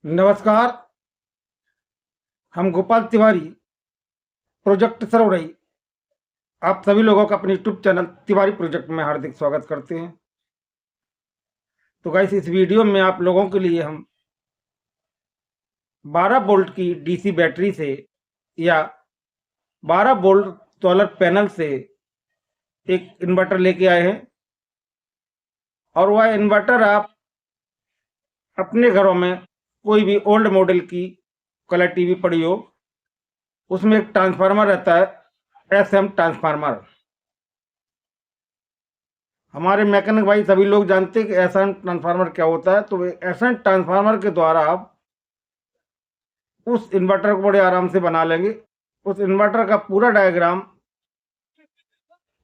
नमस्कार। हम गोपाल तिवारी प्रोजेक्ट सरवरई आप सभी लोगों का अपने यूट्यूब चैनल तिवारी प्रोजेक्ट में हार्दिक स्वागत करते हैं। तो गाइस, इस वीडियो में आप लोगों के लिए हम 12 वोल्ट की डीसी बैटरी से या 12 वोल्ट सोलर पैनल से एक इन्वर्टर लेके आए हैं। और वह इन्वर्टर आप अपने घरों में कोई भी ओल्ड मॉडल की कलर टीवी पड़ी हो, उसमें एक ट्रांसफार्मर रहता है, एसएम ट्रांसफार्मर। हमारे मैकेनिक भाई सभी लोग जानते हैं कि एसएम ट्रांसफार्मर क्या होता है। तो एसएम ट्रांसफार्मर के द्वारा आप उस इन्वर्टर को बड़े आराम से बना लेंगे। उस इन्वर्टर का पूरा डायग्राम,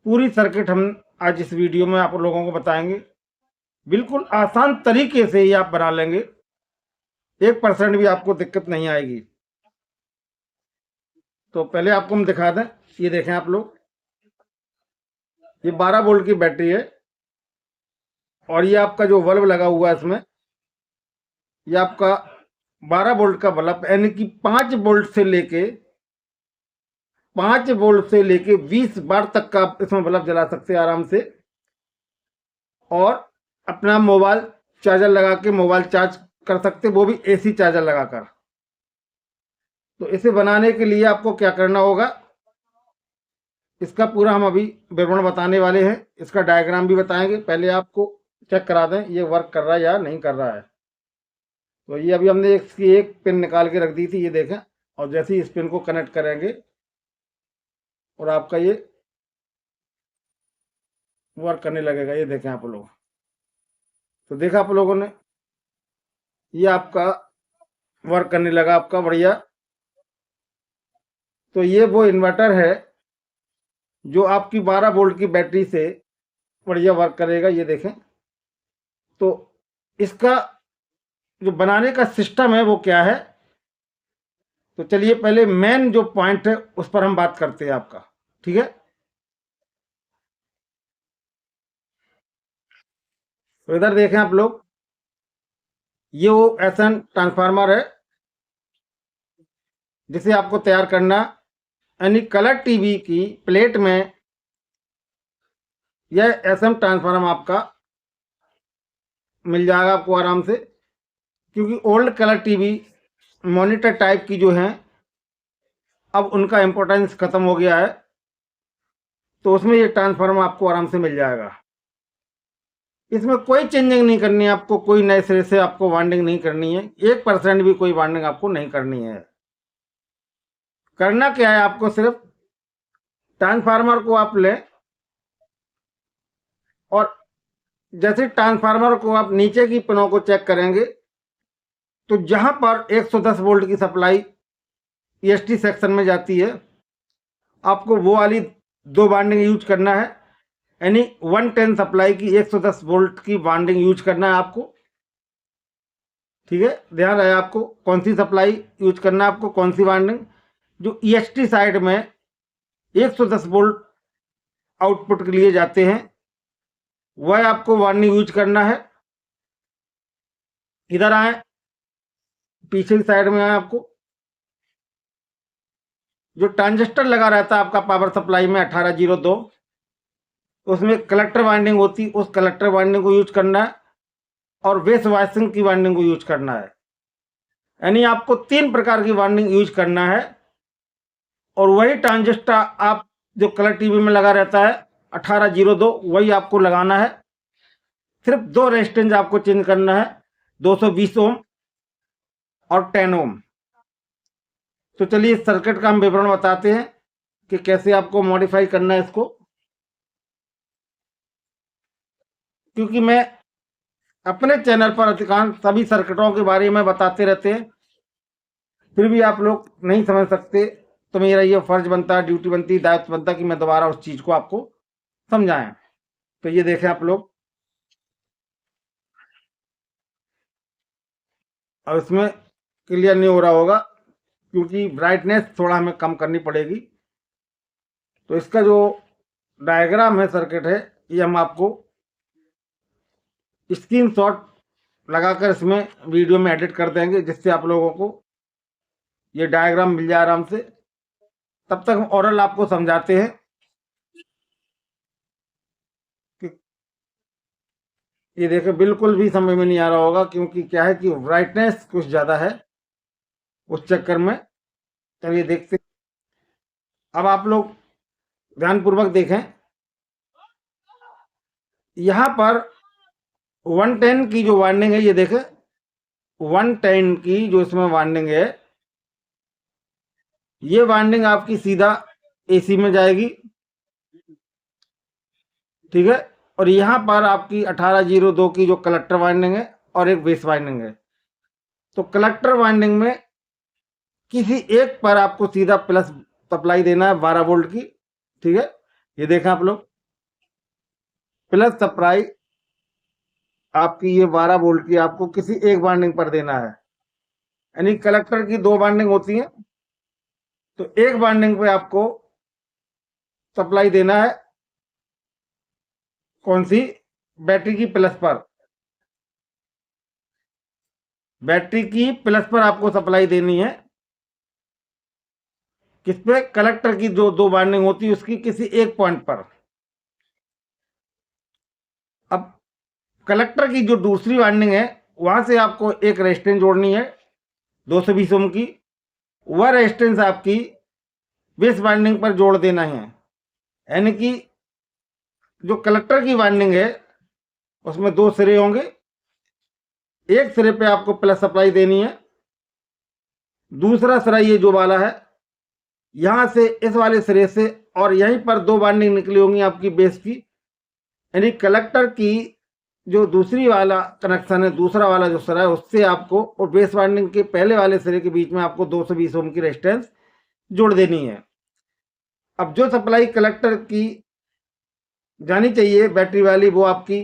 पूरी सर्किट हम आज इस वीडियो में आप लोगों को बताएंगे। बिल्कुल आसान तरीके से ही आप बना लेंगे, 1% भी आपको दिक्कत नहीं आएगी। तो पहले आपको हम दिखा दें, ये देखें आप लोग, ये 12 वोल्ट की बैटरी है और ये आपका जो बल्ब लगा हुआ है इसमें, ये आपका 12 वोल्ट का बल्ब, यानी कि 5 वोल्ट से लेके 20 बार तक का आप इसमें बल्ब जला सकते हैं आराम से। और अपना मोबाइल चार्जर लगा के मोबाइल चार्ज कर सकते, वो भी एसी चार्जर लगाकर। तो इसे बनाने के लिए आपको क्या करना होगा, इसका पूरा हम अभी विवरण बताने वाले हैं, इसका डायग्राम भी बताएंगे। पहले आपको चेक करा दें ये वर्क कर रहा है या नहीं कर रहा है। तो ये अभी हमने इसकी एक पिन निकाल के रख दी थी, ये देखें। और जैसे ही इस पिन को कनेक्ट करेंगे और आपका ये वर्क करने लगेगा, ये देखें आप लोग। तो देखा आप लोगों ने, ये आपका वर्क करने लगा आपका, बढ़िया। तो ये वो इन्वर्टर है जो आपकी 12 वोल्ट की बैटरी से बढ़िया वर्क करेगा, ये देखें। तो इसका जो बनाने का सिस्टम है वो क्या है, तो चलिए पहले मेन जो पॉइंट है उस पर हम बात करते हैं आपका, ठीक है। तो इधर देखें आप लोग, ये वो एसएन ट्रांसफार्मर है जिसे आपको तैयार करना, यानी कलर टीवी की प्लेट में यह एसएम ट्रांसफार्मर आपका मिल जाएगा आपको आराम से। क्योंकि old colour TV monitor type की जो हैं, अब उनका इम्पोर्टेंस खत्म हो गया है, तो उसमें ये ट्रांसफार्मर आपको आराम से मिल जाएगा। इसमें कोई चेंजिंग नहीं करनी है आपको, कोई नए सिरे से आपको वाइंडिंग नहीं करनी है, 1% भी कोई वाइंडिंग आपको नहीं करनी है। करना क्या है, आपको सिर्फ ट्रांसफार्मर को आप लें और जैसे ट्रांसफार्मर को आप नीचे की पिनों को चेक करेंगे, तो जहां पर 110 वोल्ट की सप्लाई ईएसटी सेक्शन में जाती है, आपको वो वाली 2 वाइंडिंग यूज करना है। यानी 110 सप्लाई की 110 वोल्ट की वाइंडिंग यूज करना है आपको, ठीक है। ध्यान रहे आपको कौन सी सप्लाई यूज करना है, आपको कौन सी वाइंडिंग। जो ईएसटी साइड में 110 वोल्ट आउटपुट के लिए जाते हैं, वह आपको वाइंडिंग यूज करना है। इधर आए, पीछे की साइड में आए, आपको जो ट्रांजिस्टर लगा रहता है आपका पावर सप्लाई में 1802, उसमें कलेक्टर वाइंडिंग होती, उस कलेक्टर वाइंडिंग को यूज करना है और बेस वाइसिंग की वाइंडिंग को यूज करना है। यानी आपको 3 प्रकार की वाइंडिंग यूज करना है। और वही ट्रांजिस्टर आप जो कलर टीवी में लगा रहता है 1802, वही आपको लगाना है। सिर्फ 2 रेजिस्टेंस आपको चेंज करना है, 220 ओम और 10 ओम। तो चलिए इस सर्किट का हम विवरण बताते हैं कि कैसे आपको मॉडिफाई करना है इसको। क्योंकि मैं अपने चैनल पर अधिकांश सभी सर्किटों के बारे में बताते रहते हैं, फिर भी आप लोग नहीं समझ सकते, तो मेरा ये फर्ज बनता है, ड्यूटी बनती है, दायित्व बनता है कि मैं दोबारा उस चीज को आपको समझाएं। तो ये देखें आप लोग, अब इसमें क्लियर नहीं हो रहा होगा क्योंकि ब्राइटनेस थोड़ा हमें कम करनी पड़ेगी। तो इसका जो डायग्राम है, सर्किट है, ये हम आपको स्क्रीनशॉट लगाकर इसमें वीडियो में एडिट कर देंगे, जिससे आप लोगों को ये डायग्राम मिल जाए आराम से। तब तक हम ओरल आपको समझाते हैं कि ये देखिए बिल्कुल भी समझ में नहीं आ रहा होगा, क्योंकि क्या है कि ब्राइटनेस कुछ ज़्यादा है, उस चक्कर में। चलिए देखते। अब आप लोग ध्यानपूर्वक देखें, यहाँ पर 110 की जो वार्निंग है, ये देखें 110 की जो इसमें वार्निंग है, ये वार्निंग आपकी सीधा एसी में जाएगी, ठीक है। और यहाँ पर आपकी 1802 की जो कलेक्टर वाइंडिंग है और एक बेस वाइंडिंग है। तो कलेक्टर वाइंडिंग में किसी एक पर आपको सीधा प्लस सप्लाई देना है 12 वोल्ट की, ठीक है। ये देखें आप लोग, प्लस सप्लाई आपकी ये 12 वोल्ट की आपको किसी एक वाइंडिंग पर देना है। यानी कलेक्टर की 2 वाइंडिंग होती है, तो एक वाइंडिंग पे आपको सप्लाई देना है कौन सी, बैटरी की प्लस पर। बैटरी की प्लस पर आपको सप्लाई देनी है, किस पे, कलेक्टर की जो 2 वाइंडिंग होती है उसकी किसी एक पॉइंट पर। अब कलेक्टर की जो दूसरी वाइंडिंग है, वहां से आपको एक रेजिस्टेंस जोड़नी है 220 ओम की। वह रेजिस्टेंस आपकी बेस वाइंडिंग पर जोड़ देना है। यानी कि जो कलेक्टर की वाइंडिंग है उसमें 2 सिरे होंगे, एक सिरे पे आपको प्लस सप्लाई देनी है, दूसरा सिरा ये जो वाला है, यहां से इस वाले सिरे से, और यहीं पर 2 वाइंडिंग निकली होंगी आपकी बेस की। यानी कलेक्टर की जो दूसरी वाला कनेक्शन है, दूसरा वाला जो सिरा है, उससे आपको और बेस वाइंडिंग के पहले वाले सिरे के बीच में आपको 220 ओम की रेजिस्टेंस जोड़ देनी है। अब जो सप्लाई कलेक्टर की जानी चाहिए बैटरी वाली, वो आपकी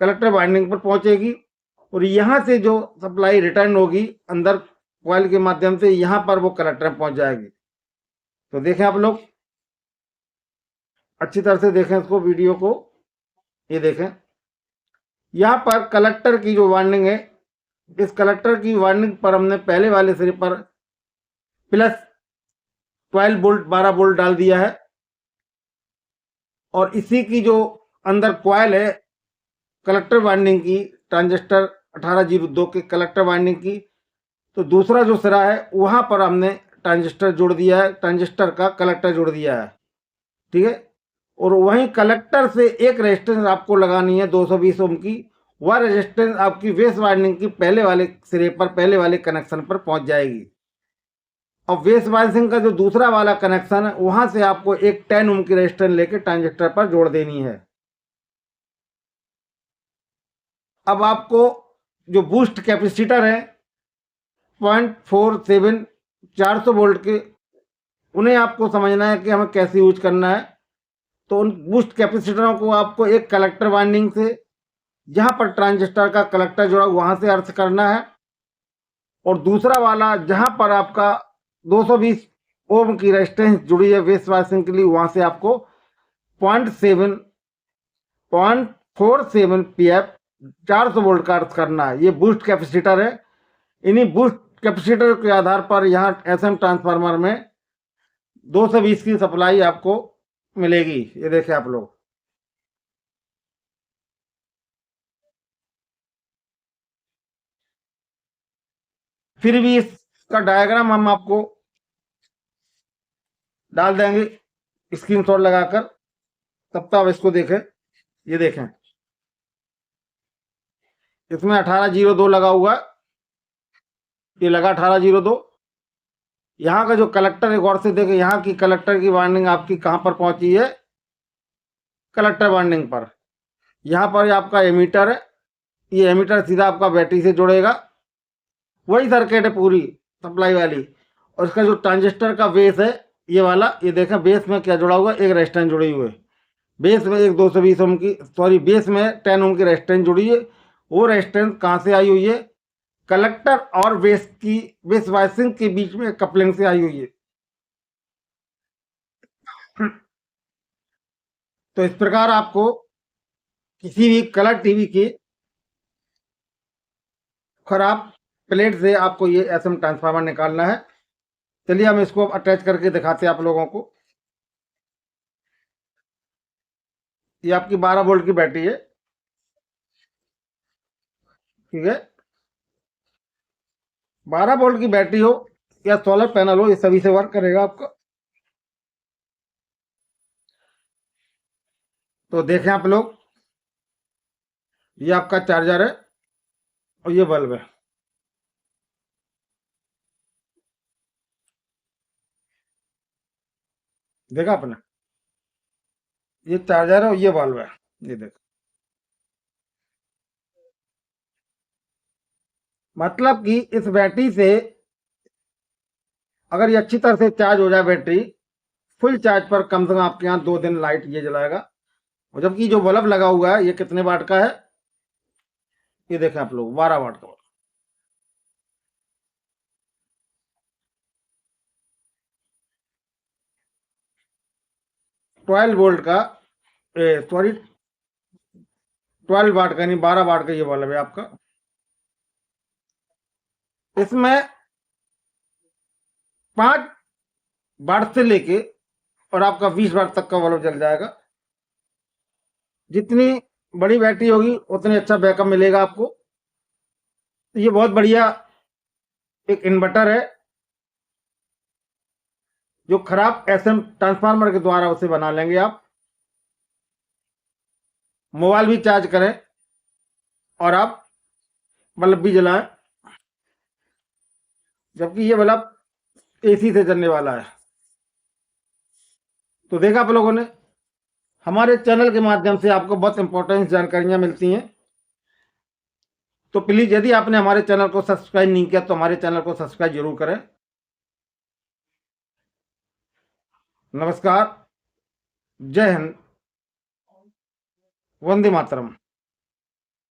कलेक्टर वाइंडिंग पर पहुंचेगी, और यहां से जो सप्लाई रिटर्न होगी अंदर कॉइल के माध्यम से, यहां पर वो कलेक्टर में पहुंच जाएगी। तो देखें आप लोग, अच्छी तरह से देखें इसको, वीडियो को। ये देखें, यहाँ पर कलेक्टर की जो वाइंडिंग है, इस कलेक्टर की वाइंडिंग पर हमने पहले वाले सिरे पर प्लस 12 वोल्ट 12 वोल्ट डाल दिया है, और इसी की जो अंदर कॉइल है कलेक्टर वाइंडिंग की, ट्रांजिस्टर 1802 के कलेक्टर वाइंडिंग की, तो दूसरा जो सिरा है वहां पर हमने ट्रांजिस्टर जोड़ दिया है, ट्रांजिस्टर का कलेक्टर जोड़ दिया है, ठीक है। और वहीं कलेक्टर से एक रेजिस्टेंस आपको लगानी है 220 ओम की। वह रेजिस्टेंस आपकी बेस वाइंडिंग की पहले वाले सिरे पर, पहले वाले कनेक्शन पर पहुंच जाएगी। और बेस वाइंडिंग का जो दूसरा वाला कनेक्शन है, वहां से आपको एक 10 ओम की रेजिस्टेंस लेके ट्रांजिस्टर पर जोड़ देनी है। अब आपको जो बूस्ट कैपेसिटर है 0.47 400 वोल्ट के, उन्हें आपको समझना है कि हमें कैसे यूज करना है। तो उन बूस्ट कैपेसिटरों को आपको एक कलेक्टर वाइंडिंग से, जहां पर ट्रांजिस्टर का कलेक्टर जुड़ा वहां से अर्थ करना है, और दूसरा वाला जहां पर आपका 220 ओम की रेजिस्टेंस जुड़ी है बेस वाइंडिंग के लिए, वहां से आपको 0.47 पीएफ 400 वोल्ट का अर्थ करना है। ये बूस्ट कैपेसिटर है। इन्हीं बूस्ट कैपेसिटर के आधार पर यहाँ एसएम ट्रांसफार्मर में 220 की सप्लाई आपको मिलेगी। ये देखें आप लोग, फिर भी इसका डायग्राम हम आपको डाल देंगे स्क्रीनशॉट लगाकर, तब तक आप इसको देखें। ये देखें, इसमें 1802 लगा हुआ, ये लगा 1802। यहाँ का जो कलेक्टर है, गौर से देखें, यहाँ की कलेक्टर की वाइंडिंग आपकी कहाँ पर पहुंची है, कलेक्टर वाइंडिंग पर। यहाँ पर आपका एमीटर है, ये एमीटर सीधा आपका बैटरी से जुड़ेगा, वही सर्किट है पूरी सप्लाई वाली। और इसका जो ट्रांजिस्टर का बेस है ये वाला, ये देखें बेस में क्या जुड़ा हुआ, एक रेजिस्टेंस जुड़ी हुई है। बेस में एक 220 ओम की, सॉरी बेस में 10 ओम की रेजिस्टेंस जुड़ी है। वो रेजिस्टेंस कहाँ से आई हुई है, कलेक्टर और बेस की, बेस वाइसिंग के बीच में कपलिंग से आई हुई है। तो इस प्रकार आपको किसी भी कलर टीवी की खराब प्लेट से आपको ये एसएम ट्रांसफार्मर निकालना है। चलिए हम इसको अटैच करके दिखाते हैं आप लोगों को। ये आपकी 12 वोल्ट की बैटरी है, ठीक है। 12 वोल्ट की बैटरी हो या सोलर पैनल हो, ये सभी से वर्क करेगा आपका। तो देखें आप लोग, ये आपका चार्जर है और ये बल्ब है। देखा आपने, ये चार्जर है और ये बल्ब है, ये देखो। मतलब कि इस बैटरी से अगर ये अच्छी तरह से चार्ज हो जाए बैटरी, फुल चार्ज पर कम से कम आपके यहाँ 2 दिन लाइट ये जलाएगा। और जबकि जो बल्ब लगा हुआ है ये कितने वाट का है, ये देखें आप लोग, 12 वाट का। 12 वोल्ट का, सॉरी 12 वाट का नहीं, 12 वाट का ये बल्ब है आपका। इसमें 5 वाट से लेके और आपका 20 वाट तक का बल्ब जल जाएगा। जितनी बड़ी बैटरी होगी उतनी अच्छा बैकअप मिलेगा आपको। ये बहुत बढ़िया एक इन्वर्टर है, जो खराब एसएम ट्रांसफार्मर के द्वारा उसे बना लेंगे आप। मोबाइल भी चार्ज करें और आप बल्ब भी जलाएं, जबकि ये बल्ब एसी से चलने वाला है। तो देखा आप लोगों ने, हमारे चैनल के माध्यम से आपको बहुत इंपॉर्टेंट जानकारियां मिलती हैं। तो प्लीज यदि आपने हमारे चैनल को सब्सक्राइब नहीं किया तो हमारे चैनल को सब्सक्राइब जरूर करें। नमस्कार, जय हिंद, वंदे मातरम।